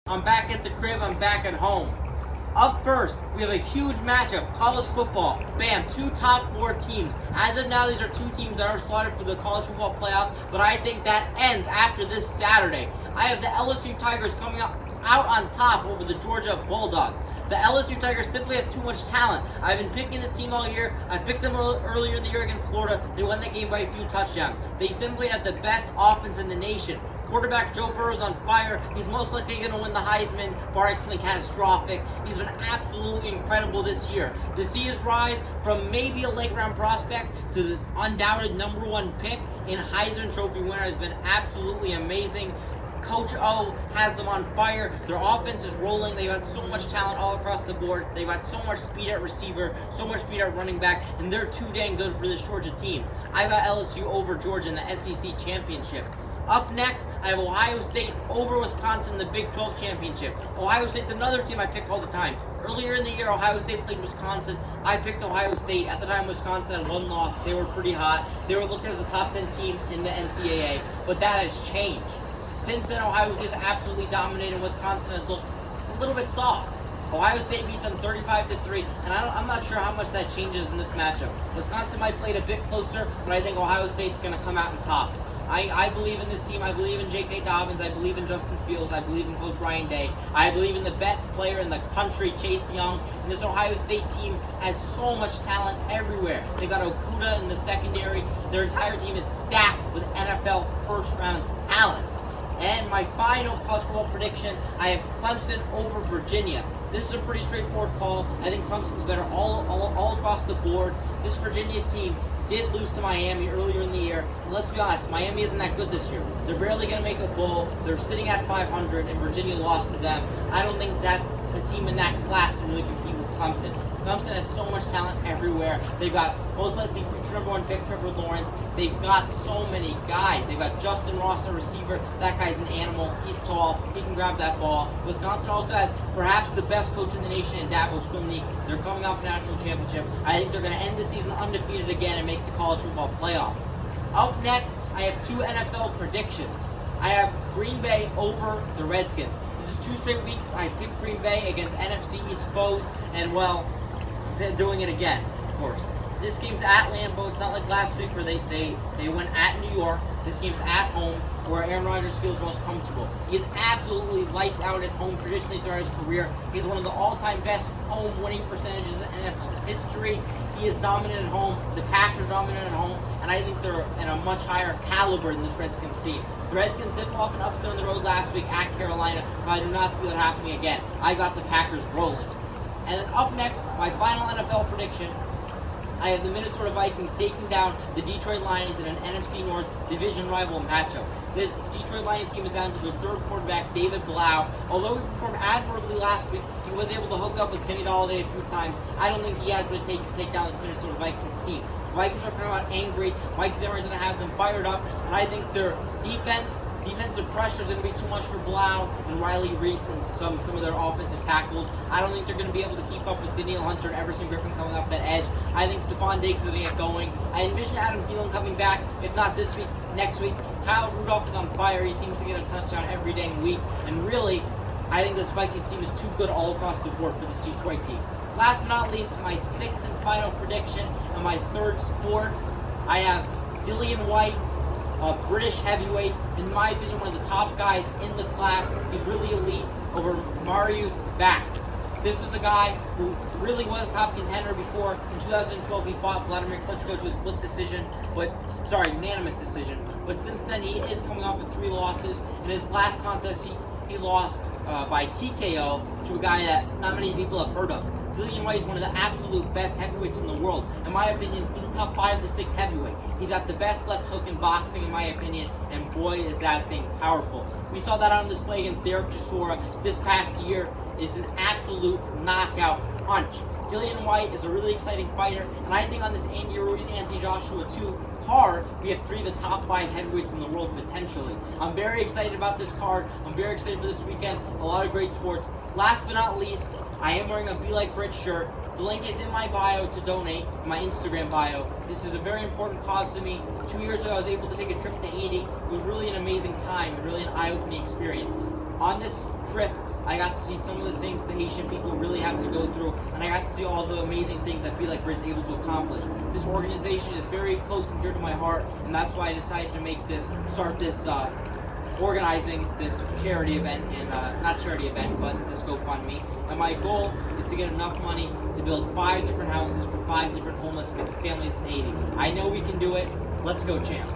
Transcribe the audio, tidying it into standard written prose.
I'm back at the crib, I'm back at home. Up first, we have a huge matchup, college football. Bam, two top four teams. As of now, these are two teams that are slotted for the college football playoffs, but I think that ends after this Saturday. I have the LSU Tigers coming out on top over the Georgia Bulldogs. The LSU Tigers simply have too much talent. I've been picking this team all year. I picked them earlier in the year against Florida. They won that game by a few touchdowns. They simply have the best offense in the nation. Quarterback Joe Burrow's on fire. He's most likely going to win the Heisman, barring something catastrophic. He's been absolutely incredible this year. To see his rise from maybe a late round prospect to the undoubted #1 pick in Heisman Trophy winner has been absolutely amazing. Coach O has them on fire. Their offense is rolling. They've got so much talent all across the board. They've got so much speed at receiver, so much speed at running back, and they're too dang good for this Georgia team. I got LSU over Georgia in the SEC championship. Up next, I have Ohio State over Wisconsin in the Big 12 championship. Ohio State's another team I pick all the time. Earlier in the year, Ohio State played Wisconsin. I picked Ohio State. At the time, Wisconsin had one loss. They were pretty hot. They were looked at as a top 10 team in the NCAA, but that has changed. Since then, Ohio State has absolutely dominated. Wisconsin has looked a little bit soft. Ohio State beat them 35-3, and I'm not sure how much that changes in this matchup. Wisconsin might play it a bit closer, but I think Ohio State's going to come out on top. I believe in this team. I believe in J.K. Dobbins. I believe in Justin Fields. I believe in Coach Ryan Day. I believe in the best player in the country, Chase Young. And this Ohio State team has so much talent everywhere. They got Okuda in the secondary. Their entire team is stacked with NFL first-round talent. And my final college football prediction, I have Clemson over Virginia. This is a pretty straightforward call. I think Clemson's better all across the board. This Virginia team did lose to Miami earlier in the year. And let's be honest, Miami isn't that good this year. They're barely going to make a bowl. They're sitting at 500, and Virginia lost to them. I don't think that a team in that class can really compete with Clemson. Clemson has so much talent everywhere. They've got most likely future #1 pick Trevor Lawrence. They've got so many guys. They've got Justin Ross, a receiver. That guy's an animal. He's tall. He can grab that ball. Wisconsin also has perhaps the best coach in the nation in Dabo Swimley. They're coming off a national championship. I think they're going to end the season undefeated again and make the college football playoff. Up next, I have two NFL predictions. I have Green Bay over the Redskins. This is 2 straight weeks. I picked Green Bay against NFC East foes, and well, I'm doing it again, of course. This game's at Lambeau. It's not like last week where they went at New York. This game's at home where Aaron Rodgers feels most comfortable. He's absolutely lights out at home traditionally throughout his career. He's one of the all-time best home winning percentages in NFL history. He is dominant at home. The Packers dominant at home, and I think they're in a much higher caliber than this Redskins team. The Redskins did pull off an upset on the road last week at Carolina, but I do not see that happening again. I got the Packers rolling. And then up next, my final NFL prediction, I have the Minnesota Vikings taking down the Detroit Lions in an NFC North division rival matchup. This Detroit Lions team is down to their third quarterback, David Blau. Although he performed admirably last week, he was able to hook up with Kenny Golladay a few times. I don't think he has what it takes to take down this Minnesota Vikings team. The Vikings are coming out angry. Mike Zimmer is going to have them fired up, and I think their defensive pressure is going to be too much for Blau and Riley Reid from some of their offensive tackles. I don't think they're going to be able to keep up with Danielle Hunter and Everson Griffin coming off that edge. I think Stephon Diggs is going to get going. I envision Adam Thielen coming back, if not this week, next week. Kyle Rudolph is on fire. He seems to get a touchdown every dang week. And really, I think this Vikings team is too good all across the board for this Detroit team. Last but not least, my sixth and final prediction and my third sport, I have Dillian White, a British heavyweight, in my opinion, one of the top guys in the class. He's really elite over Mariusz Bak. This is a guy who really was a top contender before. In 2012, he fought Vladimir Klitschko to a unanimous decision. But since then, he is coming off with 3 losses. In his last contest, he lost by TKO to a guy that not many people have heard of. Dillian White is one of the absolute best heavyweights in the world. In my opinion, he's a top 5 to 6 heavyweight. He's got the best left hook in boxing, in my opinion, and boy, is that thing powerful. We saw that on display against Derek Chisora this past year. It's an absolute knockout punch. Dillian White is a really exciting fighter, and I think on this Andy Ruiz, Anthony Joshua 2 card, we have 3 of the top 5 heavyweights in the world potentially. I'm very excited about this card. I'm very excited for this weekend. A lot of great sports. Last but not least, I am wearing a Be Like Brit shirt. The link is in my bio to donate, in my Instagram bio. This is a very important cause to me. 2 years ago, I was able to take a trip to Haiti. It was really an amazing time and really an eye-opening experience. On this trip, I got to see some of the things the Haitian people really have to go through, and I got to see all the amazing things that Be Like Bridge is able to accomplish. This organization is very close and dear to my heart, and that's why I decided to start this organizing this charity event, and not charity event, but this GoFundMe. And my goal is to get enough money to build 5 different houses for 5 different homeless families in Haiti. I know we can do it. Let's go, champ.